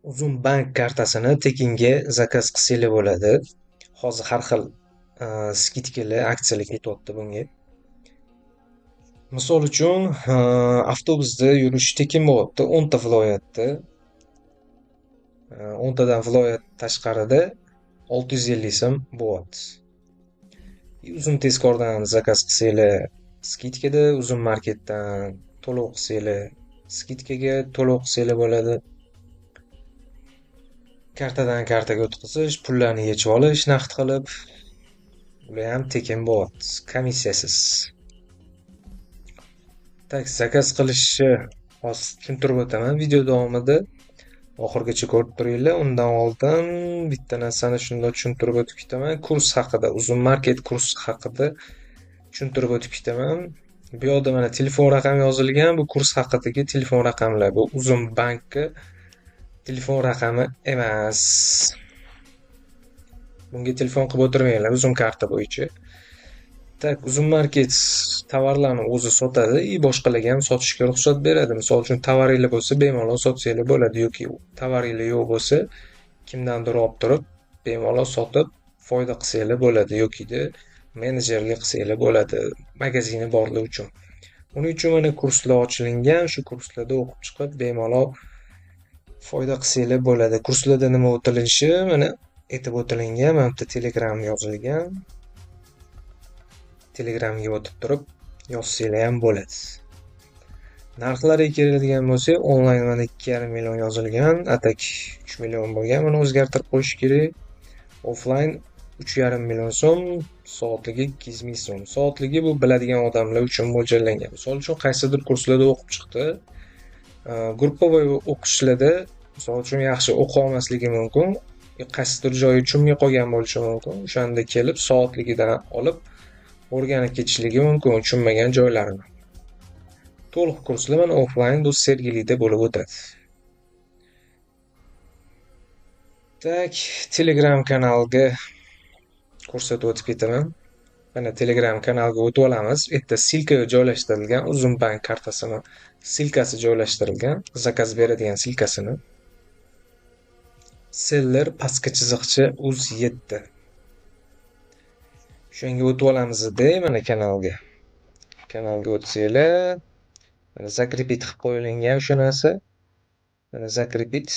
Uzun bank kartasini tekinga zakaz qilsanglar bo'ladi. Hozir har xil skidkalar, aksiyalar ketyapti bunga. Misol uchun, avtobusda yurish tekin bo'lyapti 10 ta viloyatda. 10 tadan viloyat tashqarida 650 so'm bo'lyapti. Uzun tezkordan zakaz qilsanglar skidkada, uzun marketdan to'lov qilsanglar skidkaga to'lov qilsanglar bo'ladi. Kartadan kartaga o'tkazish, pullarni yechib olish naqd qilib, bular ham tekin bo'lyapti, komissiyasiz. Tak, zakaz qilishni hozir tushuntirib o'taman video davomida. Oxirigacha ko'rib turinglar. Undan oldin bitta narsani shunday tushuntirib o'tib ketaman. Kurs haqida, uzun market kursi haqida tushuntirib o'tib ketaman. Bu yoqda mana telefon raqami yozilgan. Bu kurs haqidagi telefon raqamlar. Bu uzun bankka telefon raqami emas. Bunga telefon qilib o'tirmanglar uzun karta bo'yicha. Tak, uzun market tovarlarni o'zi sotadi и boshqalarga ham sotishga ruxsat beradi. Misol uchun tovaringlar bo'lsa, bemalol sotsanglar bo'ladi yoki tovaringlar yo'q bo'lsa, kimdandir olib turib, bemalol sotib foyda qilsanglar bo'ladi yokida menejerlik qilsanglar bo'ladi, magazini borlar uchun. Uning uchun mana kurslar ochilingan, shu kurslarda o'qib chiqib bemalol foyda qilsanglar bo'ladi. Kurslarda nima o'tilishi mana aytib o'tilingan, mana bitta Telegram yozilgan. Telegramga o'tib turib yozsanglar ham bo'ladi. Narxlariga keladigan bo'lsak, onlayn mana 2,5 million yozilgan, atak 3 million bo'lgan. Buni o'zgartirib qo'yish kerak. Offline 3,5 million so'm, soatligi 200 ming so'm. Soatligi bu biladigan odamlar uchun mo'ljallangan. Misol uchun qaysidir kurslarda o'qib chiqdi. Gruppovoy o'qishlarda misol uchun yaxshi o'qiy olmasligi mumkin. Qaysidir joyi tushunmay qolgan bo'lishi mumkin. O'shanda kelib soatligidan olib o'rganib ketishligi mumkin tushunmagan joylarini. To'liq kurslar mana offline bu Sergelida bo'lib o'tadi. Tak, Telegram kanaliga ko'rsatib o'tib ketaman. Mana Telegram kanaliga o'tib olamiz. Bu yerda silkaga joylashtirilgan uzun bank kartasini silkasi joylashtirilgan, zakaz beradigan silkasini. Seller pastki chiziqcha uz7. Shunga o'tib olamizda mana kanalga. Kanalga o'tsanglar, mana zakripit qilib qo'yilgan o'sha narsa. Mana zakripit.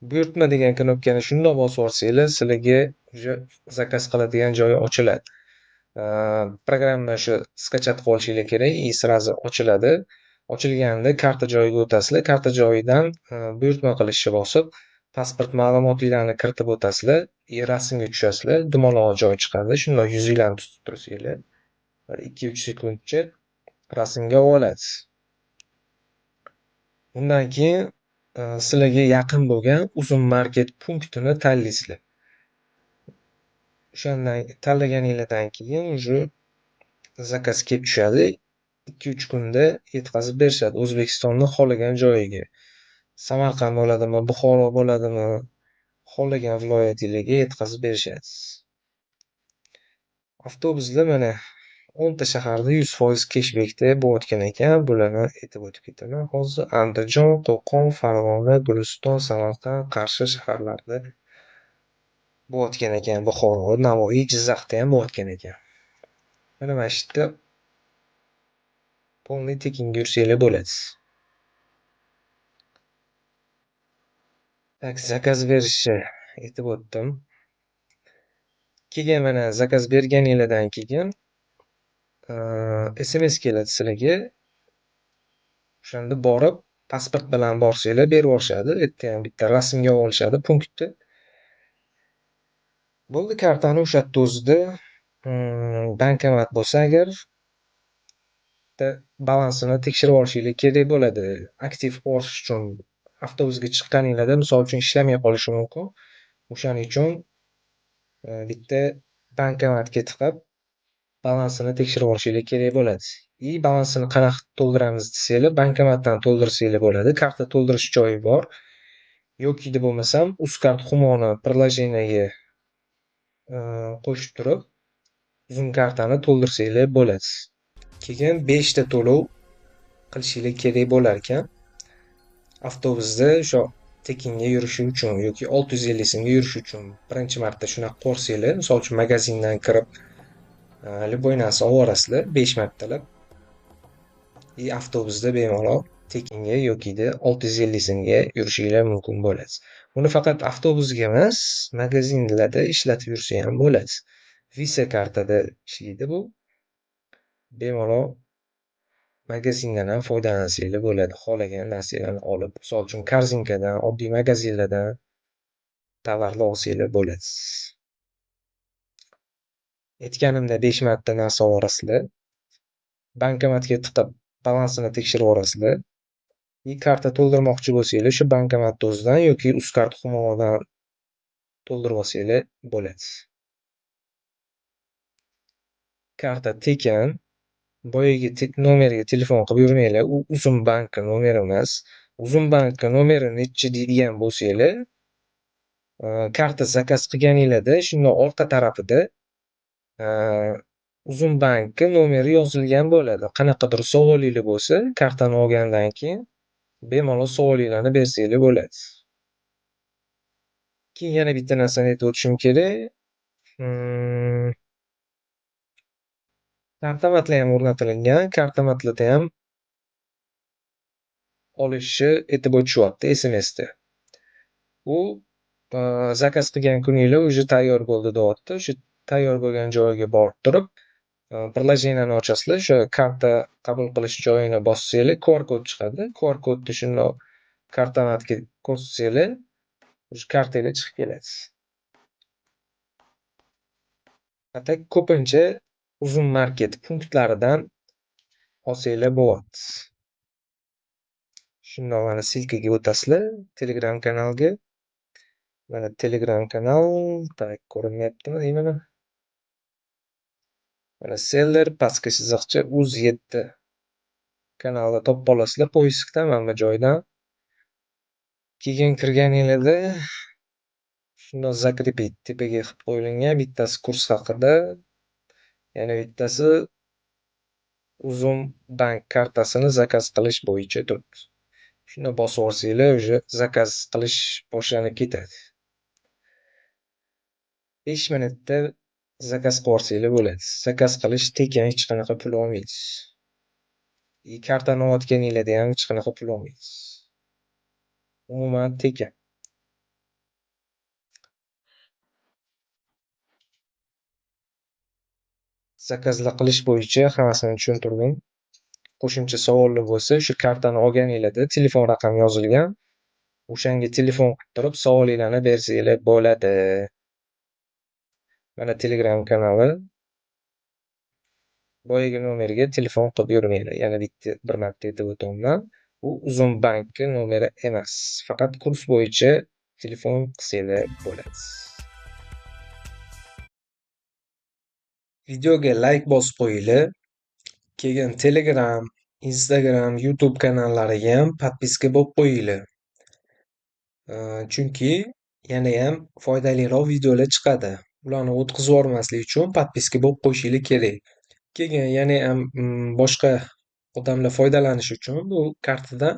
Buyurtma degan knopkani shundoq bosib olsanglar, sizlarga zakaz qiladigan joyi ochiladi. Programma shu skachat qilib olishingiz kerak, и сразу ochiladi. Ochilganida karta joyiga o'tasizlar. Karta joyidan buyurtma qilishni bosib, pasport ma'lumotlarini kiritib o'tasizlar, rasmga tushasizlar. Dumaloq joy chiqadi. Shundoq yuzinglarni tutib tursanglar, 2-3 sekundcha rasmga olasiz. Undan keyin sizlarga yaqin bo'lgan uzun market punktini tanlaysizlar. O'shandan tanlaganingizdan keyin уже zakaz kelib tushadi. 2-3 kunda yetkazib berishadi O'zbekistonning xohlagan joyiga. Samarqand bo'ladimi, Buxoro bo'ladimi, xohlagan viloyatingizga yetkazib berishadi. Avtobuslar mana 10 ta shaharda 100% keshbekda bo'layotgan ekan. Bularni aytib o'tib ketaman. Hozir Andijon, Qo'qon, Farg'ona, Guliston, Samarqand, Qarshi shaharlarida bo'layotgan ekan. Buxoro, Navoiy, Jizzaxda ham bo'layotgan ekan. Mana shu yerda polniy tekinga yursanglar bo'ladi. Tak, zakaz berishni aytib o'tdim. Keyin mana zakaz berganingizdan keyin SMS keladi sizlarga. O'shanda borib pasport bilan borsanglar berib yuborishadi. Yerda ham bitta rasmga olishadi punktni. Bo'ldi, kartani o'sha yerda o'zida bankomat bo'lsa agar balansini tekshirib olishingiz kerak bo'ladi. Aktiv bo'lish uchun avtobusga chiqqaningizda misol uchun ishlamay qolishi mumkin. O'shaning uchun bitta bankomatga tiqib balansini tekshirib olishingiz kerak bo'ladi. Balansini qanaqa to'ldiramiz desanglar, bankomatdan to'ldirsanglar bo'ladi. Karta to'ldirish joyi bor. Yoki bo'lmasam, Uzcard Humoni приложениеga qo'shib turib, uzun kartani to'ldirsanglar bo'ladi. Keyin 5 ta to'lov qilishingiz kerak bo'lar ekan. Avtobusda o'sha tekinga yurishi uchun yoki 650 so'mga yurishi uchun birinchi marta shunaqa ko'rsanglar, misol uchun magazindan kirib, любой narsa olvorasizlar 5 martalab. И avtobusda bemalol tekinga yokida 650 so'mga yurishinglar mumkin bo'ladi. Buni faqat avtobusga emas, magazinlarda ishlatib yursa ham bo'ladi. Visa kartada ishlaydi bu. Bemalol magazindan ham foydalansanglar bo'ladi. Xohlagan narsalarni olib, misol uchun korzinkadan, oddiy magazinlardan tovarlar olsanglar bo'ladi. Aytganimda 5 marta narsa olvorasizlar. Bankomatga tiqib balansini tekshirib olasizlar. Karta to'ldirmoqchi bo'lsanglar, shu bankomatni o'zidan yoki UzCard himoyadan to'ldirib olsanglar bo'ladi. Karta tekin, boyagi nomerga telefon qilib yurmanglar. U uzun bankka nomeri emas. Uzun bankka nomeri nechi deydigan bo'lsanglar, karta zakaz qilganinglarda shunda orqa tarafida uzun bankka nomeri yozilgan bo'ladi. Qanaqadir savolinglar bo'lsa, kartani olgandan keyin bemalol savolinglarni bersanglar bo'ladi. Keyin yana bitta narsani aytib o'tishim kerak. Kartamatlar ham o'rnatilgan. Kartamatlarda ham olishni aytib o'tishyapti SMSda. U zakaz qilgan kuninglar уже tayyor bo'ldi deyapti. O'sha tayyor bo'lgan joyiga borib turib, приложениeni ochasizlar. O'sha karta qabul qilish joyini bossanglar, QR kod chiqadi. QR kodni shundoq kartamatga ko'rsatsanglar, o'sha kartanglar chiqib keladi. Atak ko'pincha uzun market punktlaridan olsanglar bo'ladi. Shundoq mana silkaga o'tasizlar Telegram kanalga. Mana Telegram kanal, tak ko'rinyaptimi deyman. Mana seller pastki chiziqcha uz7 kanalda topib olasizlar poiskdan hamma joydan. Keyin kirganinglarda shundoq zakrepить tepaga qilib qo'yilgan, bittasi kurs haqida, yana bittasi uzun bank kartasini zakaz qilish bo'yicha turibdi. Shuni bosib olsanglar, уже zakaz qilish boshlanib ketadi. 5 minutda zakaz qilib olsanglar bo'ladi. Zakaz qilish tekin, hech qanaqa pul olmaysiz. Kartani olayotganinglarda ham hech qanaqa pul olmaysiz. Umuman tekin. Zakazlar qilish bo'yicha hammasini tushuntirdim. Qo'shimcha savollar bo'lsa, shu kartani olganinglarda telefon raqami yozilgan. O'shanga telefon qilib turib, savolinglarni bersanglar bo'ladi. Mana Telegram kanali. Boyagi nomerga telefon qilib yurmanglar. Yana bir marta aytib o'taman. U uzun bankka nomeri emas. Faqat kurs bo'yicha telefon qilsanglar bo'ladi. Videoga like bosib qo'yinglar. Keyin Telegram, Instagram, YouTube kanallariga ham podpiska bo'lib qo'yinglar. Chunki yanayam foydaliroq videolar chiqadi. Ularni o'tkazib yubormaslik uchun podpiska bo'lib qo'yishinglar kerak. Keyin yanayam boshqa odamlar foydalanishi uchun bu kartadan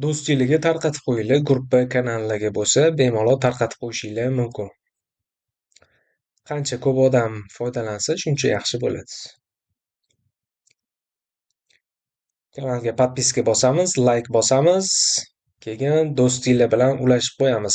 do'stinglarga tarqatib qo'yinglar. Gruppa, kanallarga bo'lsa, bemalol tarqatib qo'yishinglar mumkin. Qancha ko'p odam foydalansa, shuncha yaxshi bo'ladi. Kanalga podpiska bosamiz, like bosamiz, keyin do'stinglar bilan ulashib qo'yamiz.